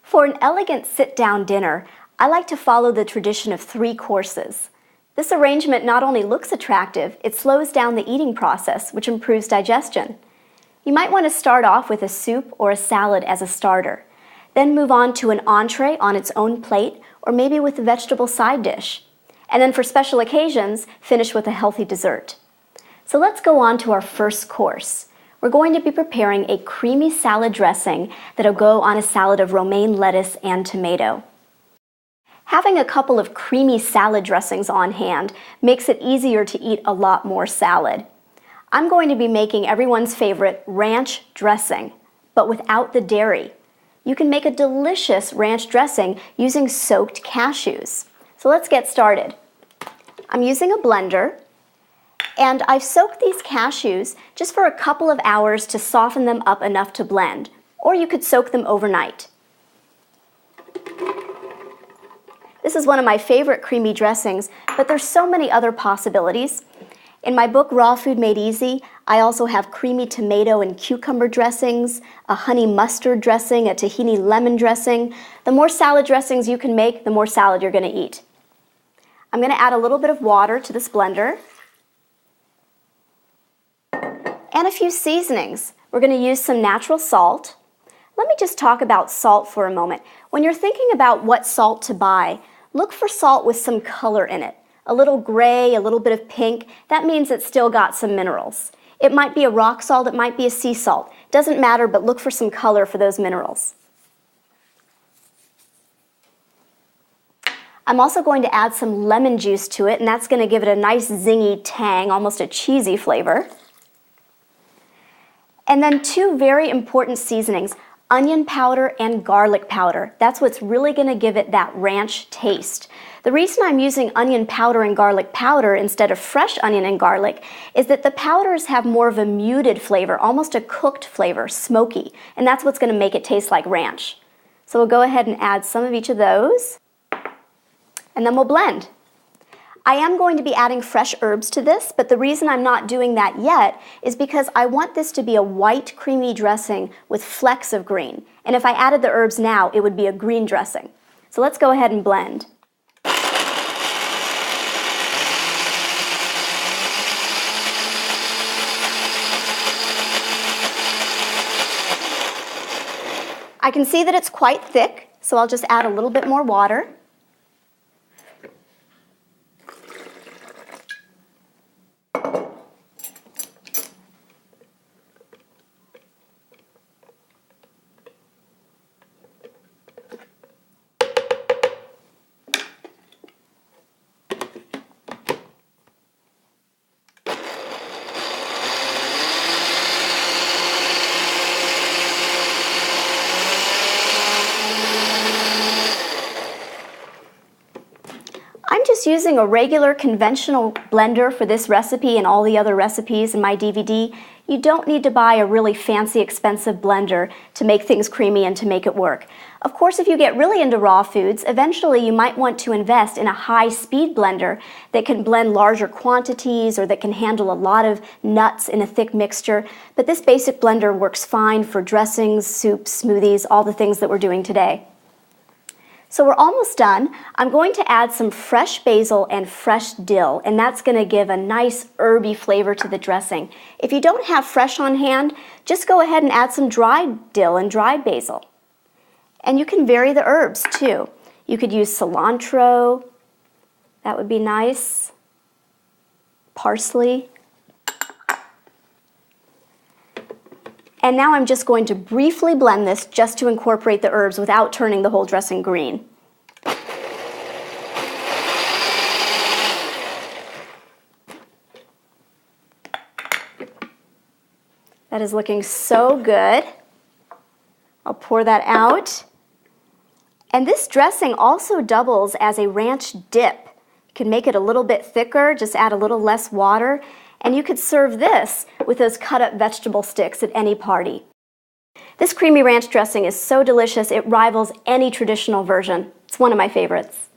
For an elegant sit-down dinner, I like to follow the tradition of 3 courses. This arrangement not only looks attractive, it slows down the eating process, which improves digestion. You might want to start off with a soup or a salad as a starter, then move on to an entree on its own plate, or maybe with a vegetable side dish. And then for special occasions, finish with a healthy dessert. So let's go on to our first course. We're going to be preparing a creamy salad dressing that'll go on a salad of romaine lettuce and tomato. Having a couple of creamy salad dressings on hand makes it easier to eat a lot more salad. I'm going to be making everyone's favorite ranch dressing, but without the dairy. You can make a delicious ranch dressing using soaked cashews. So let's get started. I'm using a blender, and I've soaked these cashews just for a couple of hours to soften them up enough to blend, or you could soak them overnight. This is one of my favorite creamy dressings, but there's so many other possibilities. In my book, Raw Food Made Easy, I also have creamy tomato and cucumber dressings, a honey mustard dressing, a tahini lemon dressing. The more salad dressings you can make, the more salad you're going to eat. I'm going to add a little bit of water to this blender and a few seasonings. We're going to use some natural salt. Let me just talk about salt for a moment. When you're thinking about what salt to buy, look for salt with some color in it. A little gray, a little bit of pink. That means it's still got some minerals. It might be a rock salt, it might be a sea salt. Doesn't matter, but look for some color for those minerals. I'm also going to add some lemon juice to it, and that's going to give it a nice zingy tang, almost a cheesy flavor. And then 2 very important seasonings, onion powder and garlic powder. That's what's really going to give it that ranch taste. The reason I'm using onion powder and garlic powder instead of fresh onion and garlic is that the powders have more of a muted flavor, almost a cooked flavor, smoky, and that's what's going to make it taste like ranch. So we'll go ahead and add some of each of those, and then we'll blend. I am going to be adding fresh herbs to this, but the reason I'm not doing that yet is because I want this to be a white, creamy dressing with flecks of green. And if I added the herbs now, it would be a green dressing. So let's go ahead and blend. I can see that it's quite thick, so I'll just add a little bit more water. I'm just using a regular conventional blender for this recipe and all the other recipes in my DVD. You don't need to buy a really fancy, expensive blender to make things creamy and to make it work. Of course, if you get really into raw foods, eventually you might want to invest in a high-speed blender that can blend larger quantities or that can handle a lot of nuts in a thick mixture. But this basic blender works fine for dressings, soups, smoothies, all the things that we're doing today. So we're almost done. I'm going to add some fresh basil and fresh dill, and that's going to give a nice herby flavor to the dressing. If you don't have fresh on hand, just go ahead and add some dried dill and dried basil. And you can vary the herbs too. You could use cilantro, that would be nice, parsley. And now I'm just going to briefly blend this just to incorporate the herbs without turning the whole dressing green. That is looking so good. I'll pour that out. And this dressing also doubles as a ranch dip. You can make it a little bit thicker, just add a little less water. And you could serve this with those cut-up vegetable sticks at any party. This creamy ranch dressing is so delicious, it rivals any traditional version. It's one of my favorites.